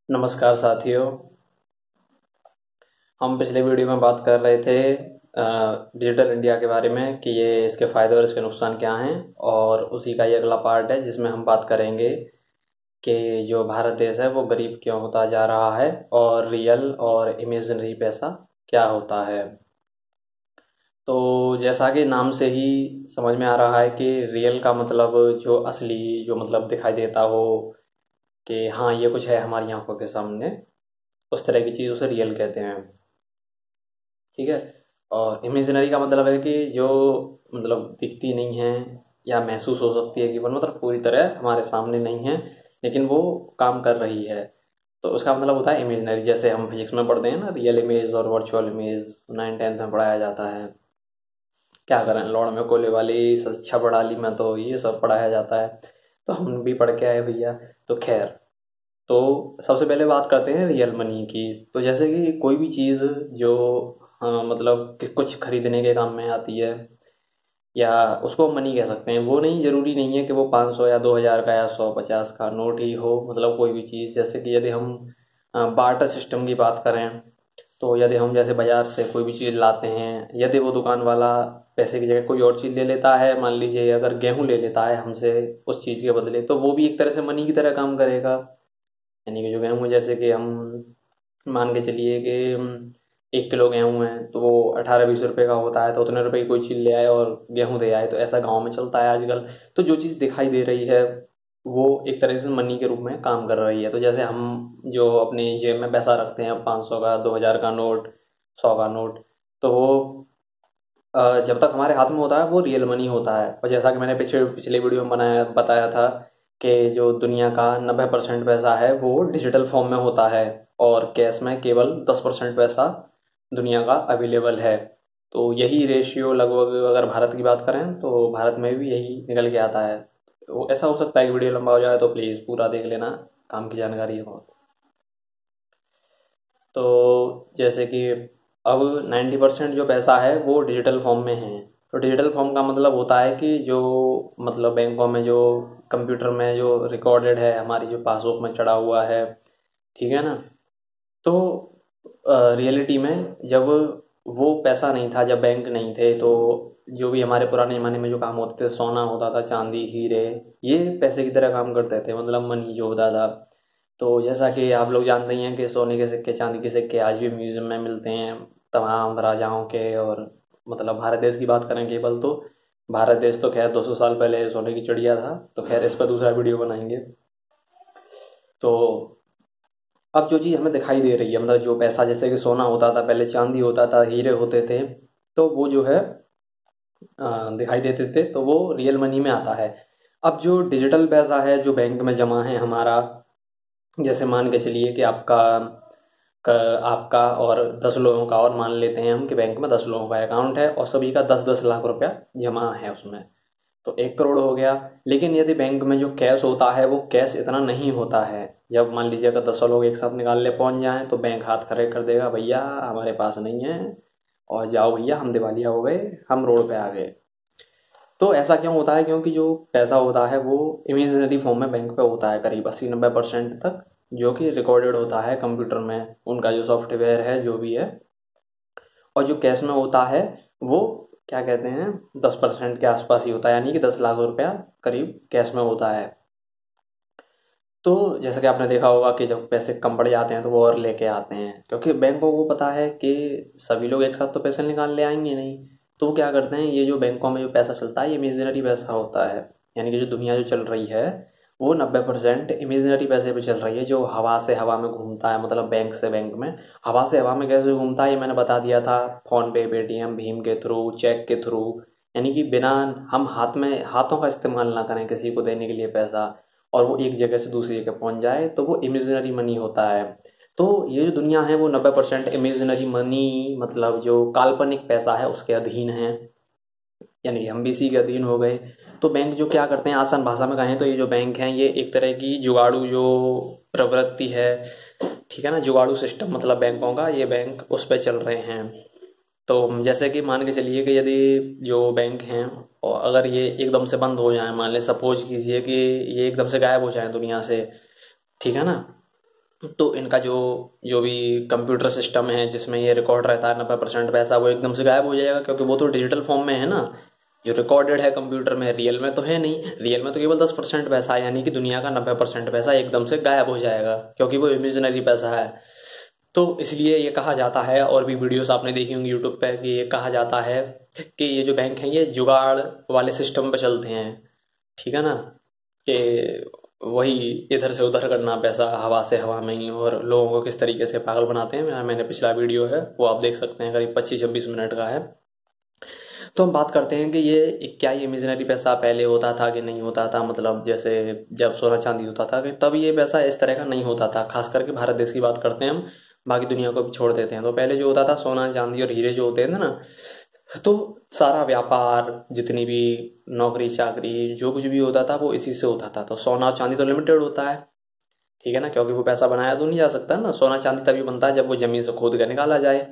नमस्कार साथियों। हम पिछले वीडियो में बात कर रहे थे डिजिटल इंडिया के बारे में कि ये इसके फ़ायदे और इसके नुकसान क्या हैं, और उसी का ये अगला पार्ट है जिसमें हम बात करेंगे कि जो भारत देश है वो गरीब क्यों होता जा रहा है और रियल और इमेजिनरी पैसा क्या होता है। तो जैसा कि नाम से ही समझ में आ रहा है कि रियल का मतलब जो असली, जो मतलब दिखाई देता हो कि हाँ ये कुछ है हमारी आंखों के सामने, उस तरह की चीज़ उसे रियल कहते हैं। ठीक है। और इमेजिनरी का मतलब है कि जो मतलब दिखती नहीं है या महसूस हो सकती है, कि वो मतलब पूरी तरह हमारे सामने नहीं है लेकिन वो काम कर रही है, तो उसका मतलब होता है इमेजिनरी। जैसे हम फिजिक्स में पढ़ते हैं ना, रियल इमेज और वर्चुअल इमेज, 9th 10th में पढ़ाया जाता है। क्या करें, लौड़ में कोले वाली सच्चा पढ़ाली में तो ये सब पढ़ाया जाता है, तो हम भी पढ़ के आए भैया। तो खैर, तो सबसे पहले बात करते हैं रियल मनी की। तो जैसे कि कोई भी चीज़ जो मतलब कि कुछ खरीदने के काम में आती है, या उसको मनी कह सकते हैं। वो नहीं, ज़रूरी नहीं है कि वो 500 या 2000 का या 150 का नोट ही हो। मतलब कोई भी चीज़, जैसे कि यदि हम बार्टर सिस्टम की बात करें, तो यदि हम जैसे बाजार से कोई भी चीज़ लाते हैं, यदि वो दुकान वाला पैसे की जगह कोई और चीज़ ले लेता है, मान लीजिए अगर गेहूं ले लेता है हमसे उस चीज़ के बदले, तो वो भी एक तरह से मनी की तरह काम करेगा। यानी कि जो गेहूँ, जैसे कि हम मान के चलिए कि 1 किलो गेहूँ है तो वो 18-20 रुपए का होता है, तो उतने रुपए की कोई चीज़ ले आए और गेहूँ दे आए, तो ऐसा गांव में चलता है आजकल। तो जो चीज़ दिखाई दे रही है वो एक तरह से मनी के रूप में काम कर रही है। तो जैसे हम जो अपनी जेब में पैसा रखते हैं, 500 का, 2000 का नोट, 100 का नोट, तो वो जब तक हमारे हाथ में होता है वो रियल मनी होता है। और जैसा कि मैंने पिछले पिछले वीडियो में बताया था कि जो दुनिया का 90% पैसा है वो डिजिटल फॉर्म में होता है, और कैश में केवल 10% पैसा दुनिया का अवेलेबल है। तो यही रेशियो लगभग, अगर भारत की बात करें तो भारत में भी यही निकल के आता है। तो ऐसा हो सकता है कि वीडियो लंबा हो जाए, तो प्लीज़ पूरा देख लेना, काम की जानकारी है बहुत। तो जैसे कि अब 90% जो पैसा है वो डिजिटल फॉर्म में है। तो डिजिटल फॉर्म का मतलब होता है कि जो मतलब बैंकों में जो कंप्यूटर में जो रिकॉर्डेड है, हमारी जो पासबुक में चढ़ा हुआ है, ठीक है ना। तो रियलिटी में जब वो पैसा नहीं था, जब बैंक नहीं थे, तो जो भी हमारे पुराने ज़माने में जो काम होते थे, सोना होता था, चांदी, हीरे, ये पैसे की तरह काम करते थे, मतलब मनी जो होता था। तो जैसा कि आप लोग जानते ही हैं कि सोने के सिक्के, चांदी के सिक्के आज भी म्यूजियम में मिलते हैं, तमाम राजाओं के। और मतलब भारत देश की बात करें केवल, तो भारत देश तो खैर 200 साल पहले सोने की चिड़िया था, तो खैर इस पर दूसरा वीडियो बनाएंगे। तो अब जो चीज़ हमें दिखाई दे रही है, मतलब जो पैसा, जैसे कि सोना होता था पहले, चांदी होता था, हीरे होते थे, तो वो जो है दिखाई देते थे, तो वो रियल मनी में आता है। अब जो डिजिटल पैसा है जो बैंक में जमा है हमारा, जैसे मान के चलिए कि आपका और 10 लोगों का, और मान लेते हैं हम कि बैंक में 10 लोगों का अकाउंट है और सभी का 10-10 लाख रुपया जमा है उसमें, तो 1 करोड़ हो गया। लेकिन यदि बैंक में जो कैश होता है वो कैश इतना नहीं होता है। जब मान लीजिए अगर 10 लोग एक साथ निकालने पहुंच जाएं, तो बैंक हाथ खड़े कर देगा, भैया हमारे पास नहीं है, और जाओ भैया हम दिवालिया हो गए, हम रोड पे आ गए। तो ऐसा क्यों होता है? क्योंकि जो पैसा होता है वो इमेजिनरी फॉर्म में बैंक पे होता है, करीब 80-90% तक, जो कि रिकॉर्डेड होता है कंप्यूटर में, उनका जो सॉफ्टवेयर है जो भी है। और जो कैश में होता है वो क्या कहते हैं, 10% के आसपास ही होता है, यानी कि 10 लाख रुपया करीब कैश में होता है। तो जैसा कि आपने देखा होगा कि जब पैसे कम पड़ जाते हैं तो वो और लेके आते हैं, क्योंकि बैंकों को पता है कि सभी लोग एक साथ तो पैसे निकाल ले आएंगे नहीं। तो वो क्या करते हैं, ये जो बैंकों में जो पैसा चलता है ये इमेजिनरी पैसा होता है। यानी कि जो दुनिया जो चल रही है वो 90% इमेजिनरी पैसे पे चल रही है, जो हवा से हवा में घूमता है, मतलब बैंक से बैंक में। हवा से हवा में कैसे घूमता है ये मैंने बता दिया था, फोन पे, पेटीएम, भीम के थ्रू, चेक के थ्रू। यानी कि बिना हम हाथों का इस्तेमाल ना करें किसी को देने के लिए पैसा, और वो एक जगह से दूसरी जगह पहुंच जाए, तो वो इमेजिनरी मनी होता है। तो ये जो दुनिया है वो 90% इमेजिनरी मनी, मतलब जो काल्पनिक पैसा है उसके अधीन है। यानी कि हम भी इसी के अधीन हो गए। तो बैंक जो क्या करते हैं, आसान भाषा में कहें तो ये जो बैंक हैं ये एक तरह की जुगाड़ू जो प्रवृत्ति है, ठीक है ना, जुगाड़ू सिस्टम, मतलब बैंकों का, ये बैंक उस पर चल रहे हैं। तो जैसे कि मान के चलिए कि यदि जो बैंक हैं, और अगर ये एकदम से बंद हो जाए, मान ले सपोज कीजिए कि ये एकदम से गायब हो जाए दुनिया से, ठीक है ना, तो इनका जो जो भी कंप्यूटर सिस्टम है जिसमें ये रिकॉर्ड रहता है 90% पैसा, वो एकदम से गायब हो जाएगा, क्योंकि वो तो डिजिटल फॉर्म में है ना। जो रिकॉर्डेड है कंप्यूटर में, रियल में तो है नहीं। रियल में तो केवल 10% पैसा है, यानी कि दुनिया का 90% पैसा एकदम से गायब हो जाएगा, क्योंकि वो इमेजिनरी पैसा है। तो इसलिए ये कहा जाता है, और भी वीडियोस आपने देखी होंगी यूट्यूब पे, कि ये कहा जाता है कि ये जो बैंक हैं ये जुगाड़ वाले सिस्टम पे चलते हैं। ठीक है ना, कि वही इधर से उधर करना पैसा, हवा से हवा में ही, और लोगों को किस तरीके से पागल बनाते हैं। मैंने पिछला वीडियो है वो आप देख सकते हैं, करीब 25-26 मिनट का है। तो हम बात करते हैं कि ये क्या ये इमेजिनरी पैसा पहले होता था कि नहीं होता था, मतलब जैसे जब सोना चांदी होता था कि तब ये पैसा इस तरह का नहीं होता था। खास करके भारत देश की बात करते हैं हम, बाकी दुनिया को भी छोड़ देते हैं। तो पहले जो होता था सोना चांदी और हीरे जो होते थे ना, तो सारा व्यापार, जितनी भी नौकरी चाकरी जो कुछ भी होता था वो इसी से होता था। तो सोना और चांदी तो लिमिटेड होता है, ठीक है ना, क्योंकि वो पैसा बनाया तो नहीं जा सकता ना। सोना चांदी तभी बनता है जब वो जमीन से खोद कर निकाला जाए,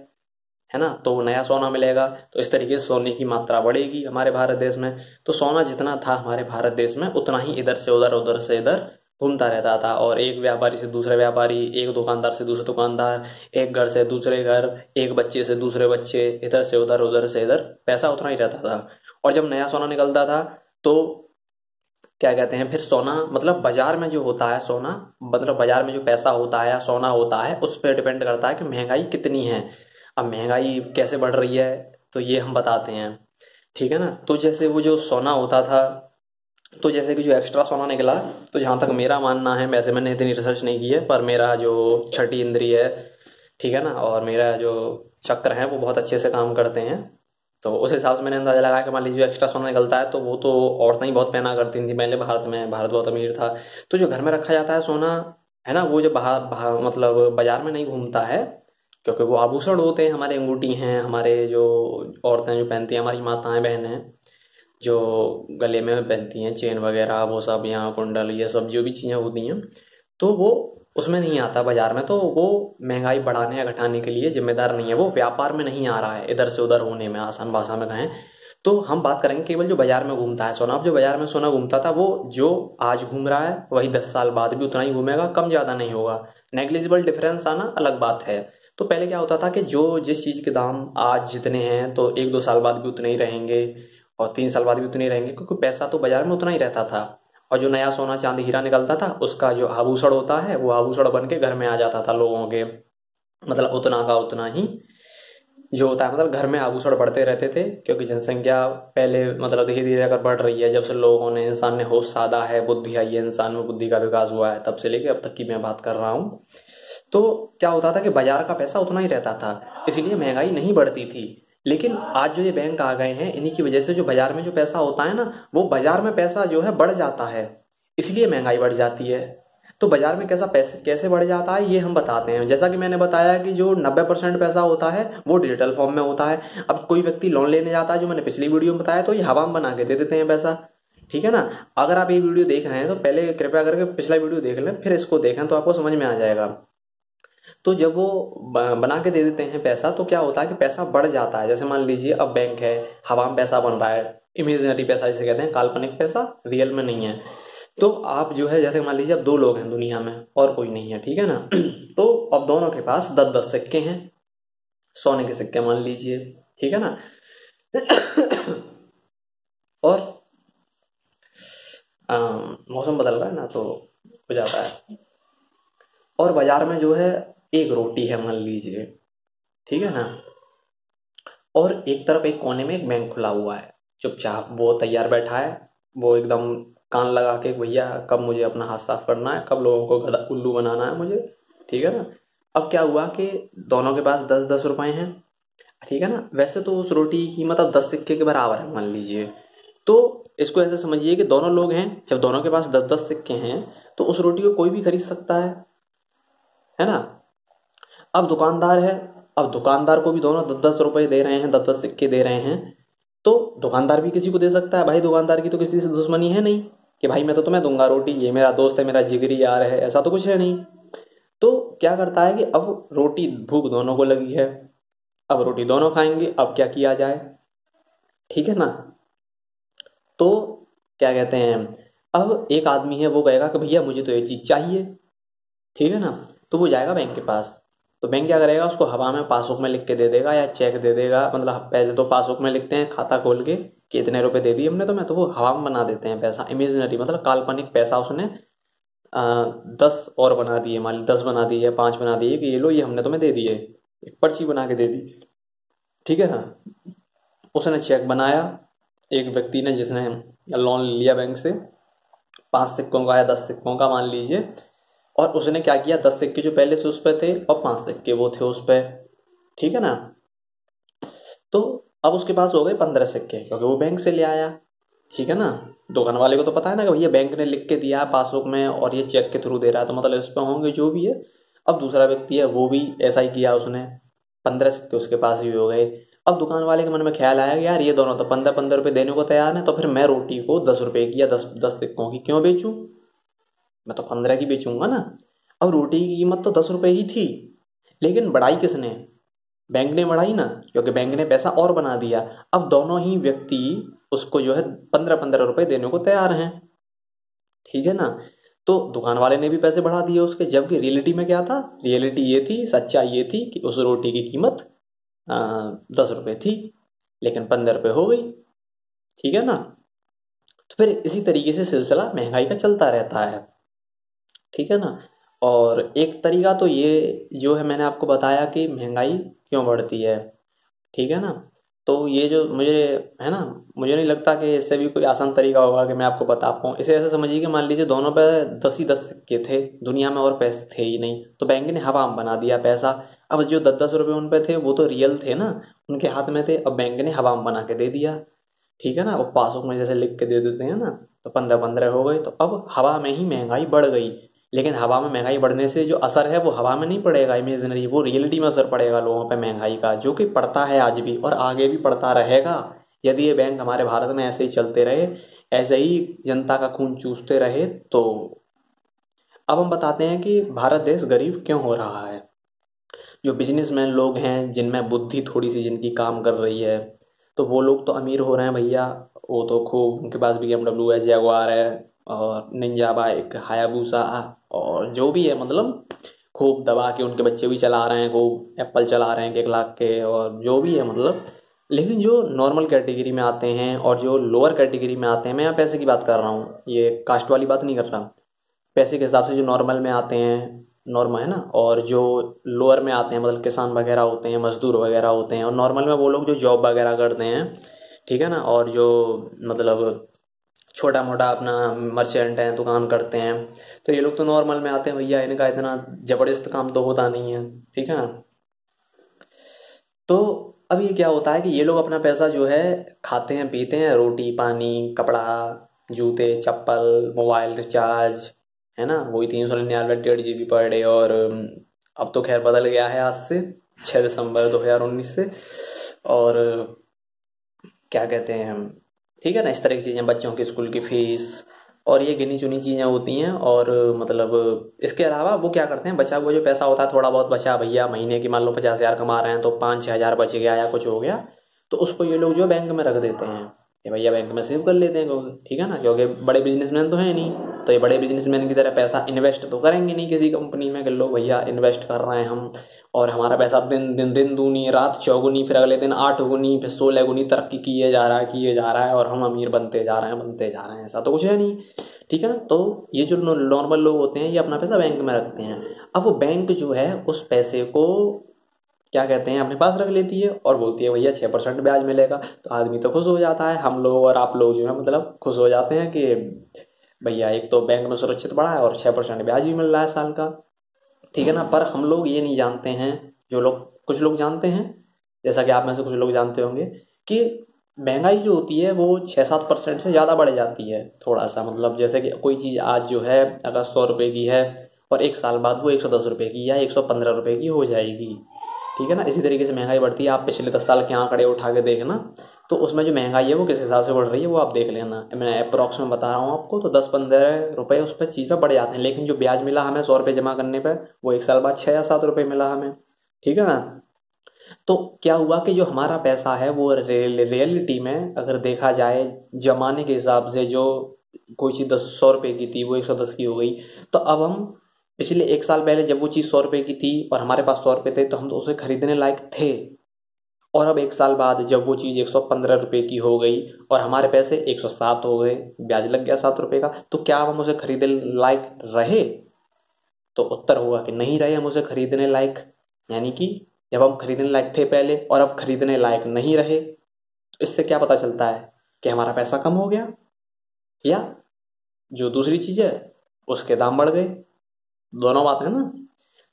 है ना, तो नया सोना मिलेगा। तो इस तरीके से सोने की मात्रा बढ़ेगी हमारे भारत देश में। तो सोना जितना था हमारे भारत देश में, उतना ही इधर से उधर उधर से इधर घूमता रहता था। और एक व्यापारी से दूसरे व्यापारी, एक दुकानदार से दूसरे दुकानदार, एक घर से दूसरे घर, एक बच्चे से दूसरे बच्चे, इधर से उधर उधर से इधर पैसा उतना ही रहता था। और जब नया सोना निकलता था तो क्या कहते हैं, फिर सोना मतलब बाजार में जो होता है सोना, मतलब बाजार में जो पैसा होता है या सोना होता है, उस पर डिपेंड करता है कि महंगाई कितनी है। अब महंगाई कैसे बढ़ रही है तो ये हम बताते हैं, ठीक है ना। तो जैसे वो जो सोना होता था, तो जैसे कि जो एक्स्ट्रा सोना निकला, तो जहाँ तक मेरा मानना है, वैसे मैंने इतनी रिसर्च नहीं की है, पर मेरा जो छठी इंद्रिय है, ठीक है ना, और मेरा जो चक्र है वो बहुत अच्छे से काम करते हैं। तो उस हिसाब से मैंने अंदाजा लगाया कि मान लीजिए जो एक्स्ट्रा सोना निकलता है तो वो तो औरतें ही बहुत पहना करती थी पहले भारत में, भारत बहुत अमीर था। तो जो घर में रखा जाता है सोना, है ना, वो जो बाहर मतलब बाजार में नहीं घूमता है, क्योंकि वो आभूषण होते हैं, हमारे अंगूठी हैं, हमारे जो औरतें जो पहनती हैं, हमारी माताएं बहनें जो गले में पहनती हैं चेन वगैरह, वो सब, यहाँ कुंडल, ये सब जो भी चीज़ें होती हैं, तो वो उसमें नहीं आता बाजार में। तो वो महंगाई बढ़ाने या घटाने के लिए जिम्मेदार नहीं है, वो व्यापार में नहीं आ रहा है इधर से उधर होने में, आसान भाषा में कहें तो। हम बात करेंगे केवल जो बाजार में घूमता है सोना। अब जो बाजार में सोना घूमता था, वो जो आज घूम रहा है वही 10 साल बाद भी उतना ही घूमेगा, कम ज्यादा नहीं होगा। नेग्लिजिबल डिफरेंस आना अलग बात है। तो पहले क्या होता था कि जो जिस चीज के दाम आज जितने हैं, तो 1-2 साल बाद भी उतने ही रहेंगे, और 3 साल बाद भी उतने ही रहेंगे, क्योंकि पैसा तो बाजार में उतना ही रहता था। और जो नया सोना चांदी हीरा निकलता था, उसका जो आभूषण होता है वो आभूषण बन के घर में आ जाता था लोगों के, मतलब उतना का उतना ही जो होता है, मतलब घर में आभूषण बढ़ते रहते थे। क्योंकि जनसंख्या पहले मतलब धीरे धीरे अगर बढ़ रही है, जब से लोगों ने, इंसान ने होश साधा है, बुद्धि आई है, इंसान में बुद्धि का विकास हुआ है, तब से लेके अब तक की मैं बात कर रहा हूँ। तो क्या होता था कि बाजार का पैसा उतना ही रहता था, इसलिए महंगाई नहीं बढ़ती थी। लेकिन आज जो ये बैंक आ गए हैं, इन्हीं की वजह से जो बाजार में जो पैसा होता है ना, वो बाजार में पैसा जो है बढ़ जाता है, इसलिए महंगाई बढ़ जाती है। तो बाजार में कैसा पैसे कैसे बढ़ जाता है ये हम बताते हैं। जैसा कि मैंने बताया कि जो 90% पैसा होता है वो डिजिटल फॉर्म में होता है। अब कोई व्यक्ति लोन लेने जाता है, जो मैंने पिछली वीडियो में बताया, तो ये हवा में बना के दे देते हैं पैसा, ठीक है ना। अगर आप ये वीडियो देख रहे हैं तो पहले कृपया करके पिछला वीडियो देख लें, फिर इसको देखें, तो आपको समझ में आ जाएगा। तो जब वो बना के दे देते हैं पैसा, तो क्या होता है कि पैसा बढ़ जाता है। जैसे मान लीजिए अब बैंक है, हवा में पैसा बन रहा है, इमेजिनरी पैसा जिसे कहते हैं, काल्पनिक पैसा, रियल में नहीं है। तो आप जो है, जैसे मान लीजिए अब 2 लोग हैं दुनिया में और कोई नहीं है, ठीक है ना। तो अब दोनों के पास 10-10 सिक्के हैं, सोने के सिक्के मान लीजिए, ठीक है ना। और मौसम बदल रहा है ना, तो हो जाता है। और बाजार में जो है एक रोटी है मान लीजिए, ठीक है ना, और एक तरफ एक कोने में एक बैंक खुला हुआ है, चुपचाप वो तैयार बैठा है, वो एकदम कान लगा के, भैया कब मुझे अपना हाथ साफ करना है, कब लोगों को गधा उल्लू बनाना है मुझे, ठीक है ना। अब क्या हुआ कि दोनों के पास 10-10 रुपए हैं, ठीक है ना। वैसे तो उस रोटी की कीमत अब 10 सिक्के के बराबर है मान लीजिए। तो इसको ऐसे समझिए कि दोनों लोग हैं, जब दोनों के पास 10-10 सिक्के हैं, तो उस रोटी को कोई भी खरीद सकता है ना। अब दुकानदार है, अब दुकानदार को भी दोनों 10-10 रुपए दे रहे हैं, 10-10 सिक्के दे रहे हैं, तो दुकानदार भी किसी को दे सकता है। भाई दुकानदार की तो किसी से दुश्मनी है नहीं कि भाई मैं तो तुम्हें दूंगा रोटी, ये मेरा दोस्त है, मेरा जिगरी यार है, ऐसा तो कुछ है नहीं। तो क्या करता है कि अब रोटी, भूख दोनों को लगी है, अब रोटी दोनों खाएंगे, अब क्या किया जाए, ठीक है ना। तो क्या कहते हैं, अब एक आदमी है वो कहेगा कि भैया मुझे तो ये चीज चाहिए, ठीक है ना। तो वो जाएगा बैंक के पास। तो बैंक क्या करेगा, उसको हवा में पासबुक में लिख के दे देगा या चेक दे देगा। मतलब पहले तो पासबुक में लिखते हैं खाता खोल के कि इतने रुपए दे दिए हमने तुम्हें, तो वो हवा में बना देते हैं पैसा, इमेजिनरी मतलब काल्पनिक पैसा उसने 10 और बना दिए, मान ली 10 बना दिए, 5 बना दिए कि ये लो, ये हमने तुम्हें दे दिए, एक पर्ची बना के दे दी, ठीक है ना। उसने चेक बनाया एक व्यक्ति ने जिसने लोन लिया बैंक से 5 सिक्कों का या 10 सिक्कों का मान लीजिए, और उसने क्या किया, 10 सिक्के जो पहले से उस पर थे और 5 सिक्के वो थे उस पर, ठीक है ना। तो अब उसके पास हो गए 15 सिक्के क्योंकि वो बैंक से ले आया, ठीक है ना। दुकान वाले को तो पता है ना कि भैया बैंक ने लिख के दिया है पासबुक में और ये चेक के थ्रू दे रहा है, तो मतलब इस पर होंगे जो भी है। अब दूसरा व्यक्ति है वो भी ऐसा ही किया, उसने 15 सिक्के उसके पास भी हो गए। अब दुकान वाले के मन में ख्याल आया कि यार ये दोनों तो 15-15 रुपए देने को तैयार है, तो फिर मैं रोटी को 10 रुपए की या 10 सिक्कों की क्यों बेचूं, मैं तो 15 की बेचूंगा ना। अब रोटी की कीमत तो 10 रुपए ही थी, लेकिन बढ़ाई किसने, बैंक ने बढ़ाई ना, क्योंकि बैंक ने पैसा और बना दिया। अब दोनों ही व्यक्ति उसको जो है 15-15 रुपए देने को तैयार हैं, ठीक है ना। तो दुकान वाले ने भी पैसे बढ़ा दिए उसके, जबकि रियलिटी में क्या था, रियलिटी ये थी, सच्चाई ये थी कि उस रोटी की कीमत 10 रुपए थी, लेकिन 15 रुपए हो गई, ठीक है ना। तो फिर इसी तरीके से सिलसिला महंगाई का चलता रहता है, ठीक है ना। और एक तरीका तो ये जो है मैंने आपको बताया कि महंगाई क्यों बढ़ती है, ठीक है ना। तो ये जो मुझे है ना, मुझे नहीं लगता कि इससे भी कोई आसान तरीका होगा कि मैं आपको बता पाऊँ। इसे ऐसे समझिए कि मान लीजिए दोनों पे 10 ही 10 सिक्के थे, दुनिया में और पैसे थे ही नहीं, तो बैंक ने हवा में बना दिया पैसा। अब जो 10-10 रुपए उन पे थे वो तो रियल थे ना, उनके हाथ में थे, अब बैंक ने हवा में बना के दे दिया, ठीक है ना। वो पासबुक में जैसे लिख के दे देते हैं ना, तो 15-15 हो गए, तो अब हवा में ही महंगाई बढ़ गई। लेकिन हवा में महंगाई बढ़ने से जो असर है वो हवा में नहीं पड़ेगा इमेजिनरी, वो रियलिटी में असर पड़ेगा लोगों पे महंगाई का, जो कि पड़ता है आज भी और आगे भी पड़ता रहेगा। यदि ये बैंक हमारे भारत में ऐसे ही चलते रहे, ऐसे ही जनता का खून चूसते रहे तो। अब हम बताते हैं कि भारत देश गरीब क्यों हो रहा है। जो बिजनेसमैन लोग हैं जिनमें बुद्धि थोड़ी सी जिनकी काम कर रही है, तो वो लोग तो अमीर हो रहे हैं भैया, वो तो खूब, उनके पास BMW है, जैगुआर है और निंजा बाइक, हायाबुसा और जो भी है, मतलब खूब दबा के उनके बच्चे भी चला रहे हैं, खूब एप्पल चला रहे हैं 1 लाख के और जो भी है मतलब। लेकिन जो नॉर्मल कैटेगरी में आते हैं और जो लोअर कैटेगरी में आते हैं, मैं यहाँ पैसे की बात कर रहा हूँ, ये कास्ट वाली बात नहीं कर रहा, पैसे के हिसाब से जो नॉर्मल में आते हैं, नॉर्मल है ना, और जो लोअर में आते हैं मतलब किसान वगैरह होते हैं, मजदूर वगैरह होते हैं, और नॉर्मल में वो लोग जो जॉब वगैरह करते हैं, ठीक है ना, और जो मतलब छोटा मोटा अपना मर्चेंट है, दुकान करते हैं, तो ये लोग तो नॉर्मल में आते हैं भैया, इनका इतना जबरदस्त काम तो होता नहीं है, ठीक है ना। तो अब ये क्या होता है कि ये लोग अपना पैसा जो है खाते हैं पीते हैं, रोटी पानी कपड़ा जूते चप्पल मोबाइल रिचार्ज, है ना, वही 399 1.5 GB पर डे। और अब तो खैर बदल गया है आज से 6 दिसंबर 2019 से, और क्या कहते हैं हम, ठीक है ना, इस तरह की चीज़ें, बच्चों की स्कूल की फीस और ये गिनी चुनी चीज़ें होती हैं। और मतलब इसके अलावा वो क्या करते हैं, बचा हुआ जो पैसा होता है, थोड़ा बहुत बचा भैया, महीने की मान लो 50,000 कमा रहे हैं तो 5-6 हज़ार बच गया या कुछ हो गया, तो उसको ये लोग जो बैंक में रख देते हैं, ये भैया बैंक में सेव कर लेते हैं ठीक है ना, क्योंकि बड़े बिजनेसमैन तो हैं नहीं, तो ये बड़े बिजनेसमैन की तरह पैसा इन्वेस्ट तो करेंगे नहीं किसी कंपनी में कि लो भैया इन्वेस्ट कर रहे हैं हम, और हमारा पैसा दिन दूनी रात चौगुनी, फिर अगले दिन 8 गुनी, फिर 16 गुनी तरक्की किए जा रहा है और हम अमीर बनते जा रहे हैं, ऐसा तो कुछ है नहीं, ठीक है ना। तो ये जो नॉर्मल लोग होते हैं ये अपना पैसा बैंक में रखते हैं। अब वो बैंक जो है उस पैसे को क्या कहते हैं अपने पास रख लेती है और बोलती है भैया 6% ब्याज मिलेगा, तो आदमी तो खुश हो जाता है, हम लोग और आप लोग जो है मतलब खुश हो जाते हैं कि भैया एक तो बैंक में सुरक्षित पड़ा है और 6% ब्याज भी मिल रहा है साल का, ठीक है ना। पर हम लोग ये नहीं जानते हैं, जो लोग कुछ लोग जानते हैं, जैसा कि आप में से कुछ लोग जानते होंगे, कि महंगाई जो होती है वो 6-7% से ज़्यादा बढ़ जाती है थोड़ा सा, मतलब जैसे कि कोई चीज़ आज जो है अगर 100 रुपये की है और 1 साल बाद वो 110 रुपये की या 115 रुपये की हो जाएगी, ठीक है ना। इसी तरीके से महंगाई बढ़ती है, आप पिछले 10 साल के आंकड़े उठा के देखना, तो उसमें जो महंगाई है वो किस हिसाब से बढ़ रही है वो आप देख लेना, मैं अप्रॉक्स में बता रहा हूँ आपको, तो 10-15 रुपये उस पर चीज़ पर बढ़ जाते हैं, लेकिन जो ब्याज मिला हमें 100 रुपये जमा करने पर वो 1 साल बाद 6 या 7 रुपये मिला हमें, ठीक है ना। तो क्या हुआ कि जो हमारा पैसा है वो रियलिटी में अगर देखा जाए जमाने के हिसाब से, जो कोई चीज़ 100 रुपये की थी वो 110 की हो गई, तो अब हम पिछले 1 साल पहले जब वो चीज़ 100 रुपए की थी और हमारे पास 100 रुपए थे तो हम तो उसे खरीदने लायक थे, और अब 1 साल बाद जब वो चीज़ 115 रुपए की हो गई और हमारे पैसे 107 हो गए, ब्याज लग गया 7 रुपए का, तो क्या अब हम उसे खरीदने लायक रहे? तो उत्तर होगा कि नहीं रहे हम उसे खरीदने लायक। यानी कि जब हम खरीदने लायक थे पहले और अब खरीदने लायक नहीं रहे, तो इससे क्या पता चलता है कि हमारा पैसा कम हो गया या जो दूसरी चीज़ है उसके दाम बढ़ गए। दोनों बात है ना।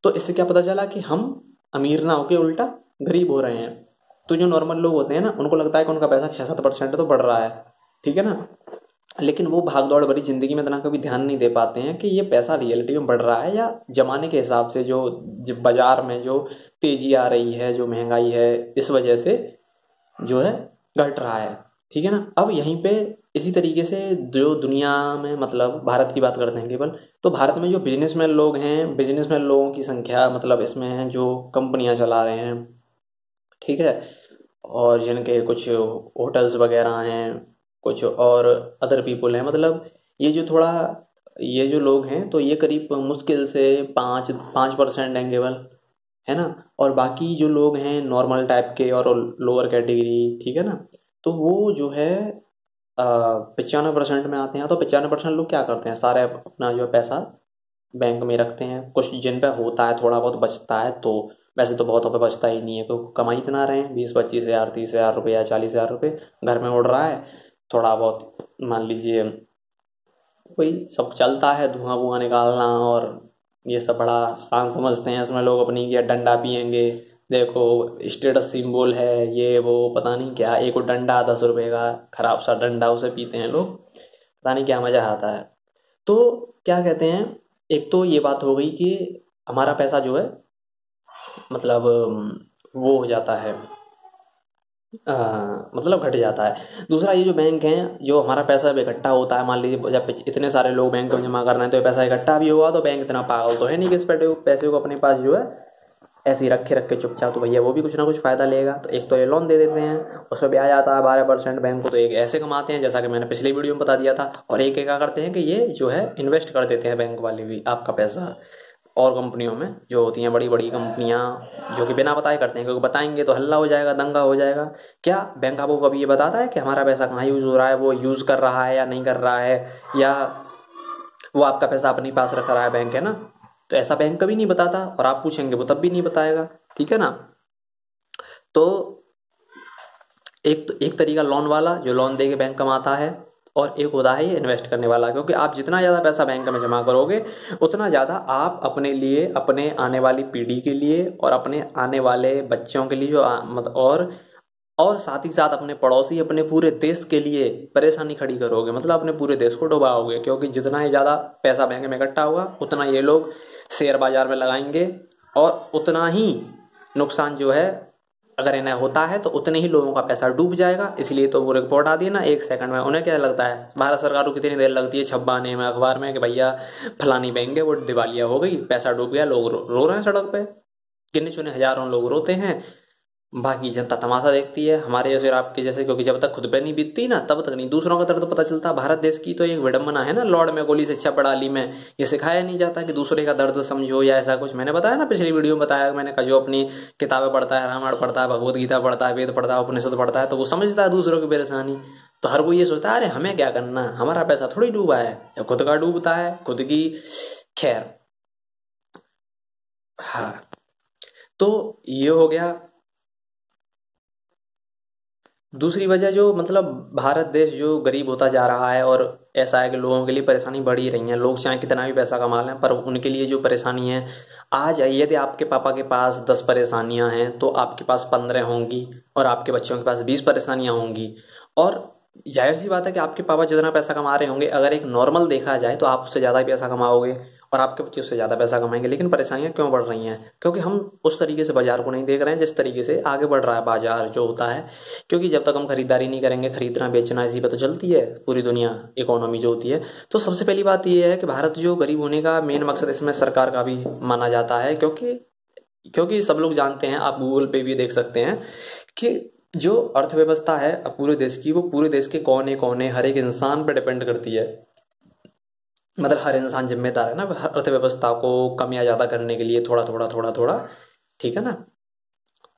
तो इससे क्या पता चला कि हम अमीर ना होके उल्टा गरीब हो रहे हैं। तो जो नॉर्मल लोग होते हैं ना, उनको लगता है कि उनका पैसा 6-7% तो बढ़ रहा है, ठीक है ना, लेकिन वो भाग दौड़ भरी जिंदगी में इतना कभी ध्यान नहीं दे पाते हैं कि ये पैसा रियलिटी में बढ़ रहा है या जमाने के हिसाब से जो बाजार में जो तेजी आ रही है, जो महंगाई है, इस वजह से जो है घट रहा है, ठीक है ना। अब यहीं पे इसी तरीके से जो दुनिया में, मतलब भारत की बात करते हैं केवल, तो भारत में जो बिजनेसमैन लोग हैं, बिजनेसमैन लोगों की संख्या मतलब इसमें है जो कंपनियां चला रहे हैं, ठीक है, और जिनके कुछ होटल्स वगैरह हैं, कुछ और अदर पीपल हैं, मतलब ये जो थोड़ा ये जो लोग हैं तो ये करीब मुश्किल से 5% हैं केवल, है ना। और बाकी जो लोग हैं नॉर्मल टाइप के और लोअर कैटेगरी, ठीक है ना, तो वो जो है 95% में आते हैं। तो 95% लोग क्या करते हैं, सारे अपना जो पैसा बैंक में रखते हैं। कुछ जिन पे होता है थोड़ा बहुत बचता है, तो वैसे तो बहुत पे बचता ही नहीं है, तो कमा इतना रहे हैं 20-25 हज़ार 30 हज़ार रुपये या 40 हज़ार रुपये घर में उड़ रहा है। थोड़ा बहुत मान लीजिए कोई सब चलता है, धुआं वुआं निकालना और ये सब बड़ा शान समझते हैं इसमें लोग अपनी, या डंडा पियेंगे, देखो स्टेटस सिंबल है ये वो, पता नहीं क्या, एक डंडा 10 रुपए का खराब सा डंडा, उसे पीते हैं लोग, पता नहीं क्या मजा आता है। तो क्या कहते हैं, एक तो ये बात हो गई कि हमारा पैसा जो है मतलब वो हो जाता है, मतलब घट जाता है। दूसरा ये जो बैंक हैं, जो हमारा पैसा भी इकट्ठा होता है, मान लीजिए जब इतने सारे लोग बैंक में जमा कर रहे हैं तो ये पैसा इकट्ठा भी होगा, तो बैंक इतना पागल तो है नहीं कि इस पैसे को अपने पास जो है ऐसे ही रख के चुपचाप, तो भैया वो भी कुछ ना कुछ फायदा लेगा। तो एक तो ये लोन दे देते हैं, उस पर ब्याज आता है 12% बैंक को, तो एक ऐसे कमाते हैं जैसा कि मैंने पिछली वीडियो में बता दिया था। और एक क्या करते हैं कि ये जो है इन्वेस्ट कर देते हैं बैंक वाले भी आपका पैसा और कंपनियों में, जो होती हैं बड़ी बड़ी कंपनियां, जो कि बिना बताए करते हैं, क्योंकि बताएंगे तो हल्ला हो जाएगा, दंगा हो जाएगा। क्या बैंक आपको कभी ये बताता है कि हमारा पैसा कहाँ यूज हो रहा है, वो यूज कर रहा है या नहीं कर रहा है, या वो आपका पैसा अपने पास रख रहा है बैंक, है ना। तो ऐसा बैंक कभी नहीं बताता, और आप पूछेंगे वो तब भी नहीं बताएगा, ठीक है ना। तो एक तरीका लोन वाला, जो लोन दे के बैंक कमाता है, और एक होता है ये इन्वेस्ट करने वाला। क्योंकि आप जितना ज़्यादा पैसा बैंक में जमा करोगे उतना ज़्यादा आप अपने लिए, अपने आने वाली पीढ़ी के लिए और अपने आने वाले बच्चों के लिए जो और साथ ही साथ अपने पड़ोसी, अपने पूरे देश के लिए परेशानी खड़ी करोगे, मतलब अपने पूरे देश को डुबाओगे। क्योंकि जितना ही ज़्यादा पैसा बैंक में इकट्ठा होगा उतना ये लोग शेयर बाजार में लगाएंगे, और उतना ही नुकसान जो है अगर इन्हें होता है तो उतने ही लोगों का पैसा डूब जाएगा। इसलिए तो वो रिपोर्ट आती है ना 1 सेकंड में। उन्हें क्या लगता है, भारत सरकार को कितनी देर लगती है छपवाने में अखबार में कि भैया फलानी बैंक है वो दिवालिया हो गई, पैसा डूब गया, लोग रो रहे हैं सड़क पे, गिने चुने हजारों लोग रोते हैं, बाकी जनता तमाशा देखती है, हमारे जैसे और आपके जैसे। क्योंकि जब तक खुद पे नहीं बीतती ना तब तक नहीं दूसरों का दर्द पता चलता। भारत देश की तो एक विडंबना है ना, लॉर्ड में गोली से चपड़ाली में ये सिखाया नहीं जाता कि दूसरे का दर्द समझो या ऐसा कुछ। मैंने बताया ना पिछली वीडियो में, बताया मैंने कहा जो अपनी किताबें पढ़ता है, रामायण पढ़ता है, भगवत गीता पढ़ता है, वेद पढ़ता है, उपनिषद पढ़ता है, तो वो समझता है दूसरों की परेशानी। तो हर कोई ये सोचता है अरे हमें क्या करना, हमारा पैसा थोड़ी डूबा है। जब खुद का डूबता है, खुद की खैर, हाँ। तो ये हो गया दूसरी वजह, जो मतलब भारत देश जो गरीब होता जा रहा है, और ऐसा है कि लोगों के लिए परेशानी बढ़ ही रही है। लोग चाहे कितना भी पैसा कमा लें, पर उनके लिए जो परेशानी है, आज यदि आपके पापा के पास 10 परेशानियां हैं तो आपके पास 15 होंगी, और आपके बच्चों के पास 20 परेशानियां होंगी। और जाहिर सी बात है कि आपके पापा जितना पैसा कमा रहे होंगे, अगर एक नॉर्मल देखा जाए तो आप उससे ज़्यादा ही पैसा कमाओगे, और आपके बच्चे उससे ज़्यादा पैसा कमाएंगे। लेकिन परेशानियां क्यों बढ़ रही हैं? क्योंकि हम उस तरीके से बाजार को नहीं देख रहे हैं जिस तरीके से आगे बढ़ रहा है बाजार जो होता है। क्योंकि जब तक हम खरीदारी नहीं करेंगे, खरीदना बेचना इसी पर तो चलती है पूरी दुनिया, इकोनॉमी जो होती है। तो सबसे पहली बात यह है कि भारत जो गरीब होने का मेन मकसद इसमें सरकार का भी माना जाता है। क्योंकि सब लोग जानते हैं, आप गूगल पे भी देख सकते हैं कि जो अर्थव्यवस्था है पूरे देश की, वो पूरे देश के कोने कोने हर एक इंसान पर डिपेंड करती है। मतलब हर इंसान जिम्मेदार है ना अर्थव्यवस्था को कम या ज़्यादा करने के लिए, थोड़ा थोड़ा थोड़ा थोड़ा, ठीक है ना।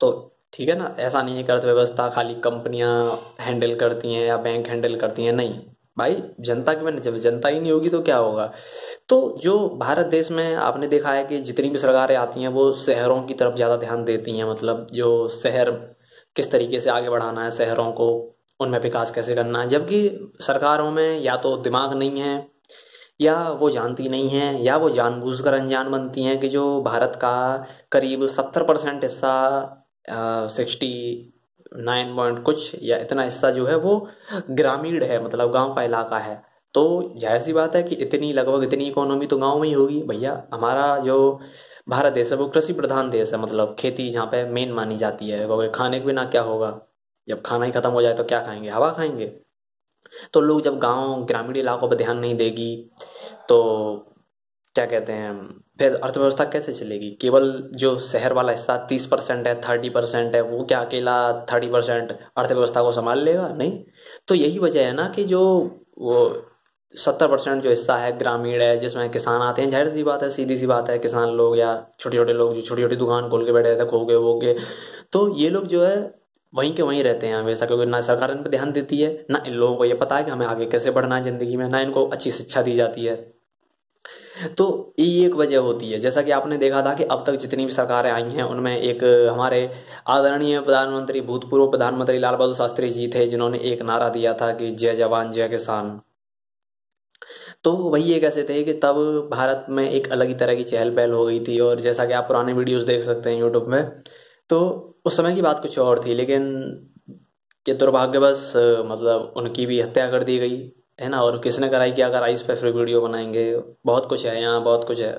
तो ठीक है ना, ऐसा नहीं है कि अर्थव्यवस्था खाली कंपनियां हैंडल करती हैं या बैंक हैंडल करती हैं, नहीं भाई, जनता की, मैंने जब जनता ही नहीं होगी तो क्या होगा। तो जो भारत देश में आपने देखा है कि जितनी भी सरकारें आती हैं वो शहरों की तरफ ज़्यादा ध्यान देती हैं, मतलब जो शहर किस तरीके से आगे बढ़ाना है शहरों को, उनमें विकास कैसे करना है, जबकि सरकारों में या तो दिमाग नहीं है, या वो जानती नहीं है, या वो जानबूझकर अनजान बनती हैं कि जो भारत का करीब 70% हिस्सा, 69 कुछ या इतना हिस्सा जो है वो ग्रामीण है, मतलब गांव का इलाका है। तो जाहिर सी बात है कि इतनी लगभग इतनी इकोनॉमी तो गांव में ही होगी भैया। हमारा जो भारत देश है वो कृषि प्रधान देश है, मतलब खेती जहाँ पे मेन मानी जाती है, क्योंकि खाने के बिना क्या होगा, जब खाना ही खत्म हो जाए तो क्या खाएंगे, हवा खाएंगे। तो लोग जब गांव ग्रामीण इलाकों पर ध्यान नहीं देगी तो क्या कहते हैं, फिर अर्थव्यवस्था कैसे चलेगी। केवल जो शहर वाला हिस्सा 30% है, 30% है, वो क्या अकेला 30% अर्थव्यवस्था को संभाल लेगा, नहीं। तो यही वजह है ना कि जो वो 70% जो हिस्सा है ग्रामीण है, जिसमें किसान आते हैं, जाहिर सी बात है, सीधी सी बात है, किसान लोग या छोटे छोटे लोग जो छोटी छोटी दुकान खोल के बैठे रहते हैं, खो गए वो के, तो ये लोग जो है वहीं के वहीं रहते हैं हमेशा, क्योंकि ना सरकार इन पर ध्यान देती है, ना इन लोगों को ये पता है कि हमें आगे कैसे बढ़ना है जिंदगी में, ना इनको अच्छी शिक्षा दी जाती है। तो ये एक वजह होती है। जैसा कि आपने देखा था कि अब तक जितनी भी सरकारें आई हैं उनमें एक हमारे आदरणीय प्रधानमंत्री, भूतपूर्व प्रधानमंत्री लाल बहादुर शास्त्री जी थे, जिन्होंने एक नारा दिया था कि जय जवान जय किसान। तो वही एक ऐसे थे कि तब भारत में एक अलग ही तरह की चहल पहल हो गई थी, और जैसा कि आप पुराने वीडियोस देख सकते हैं यूट्यूब में, तो उस समय की बात कुछ और थी, लेकिन ये दुर्भाग्यवश मतलब उनकी भी हत्या कर दी गई है ना। और किसने कराई, क्या कराई, इस पर फिर वीडियो बनाएंगे, बहुत कुछ है यहाँ, बहुत कुछ है,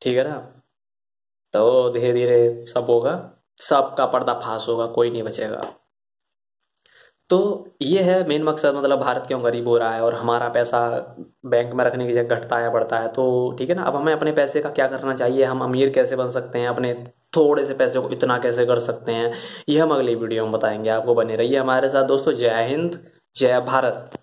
ठीक है ना। तो धीरे धीरे सब होगा, सबका पर्दाफाश होगा, कोई नहीं बचेगा। तो ये है मेन मकसद, मतलब भारत क्यों गरीब हो रहा है और हमारा पैसा बैंक में रखने की जगह घटता है बढ़ता है। तो ठीक है ना, अब हमें अपने पैसे का क्या करना चाहिए, हम अमीर कैसे बन सकते हैं, अपने थोड़े से पैसे को इतना कैसे कर सकते हैं, ये हम अगली वीडियो में बताएंगे। आपको बने रहिए हमारे साथ दोस्तों। जय हिंद, जय भारत।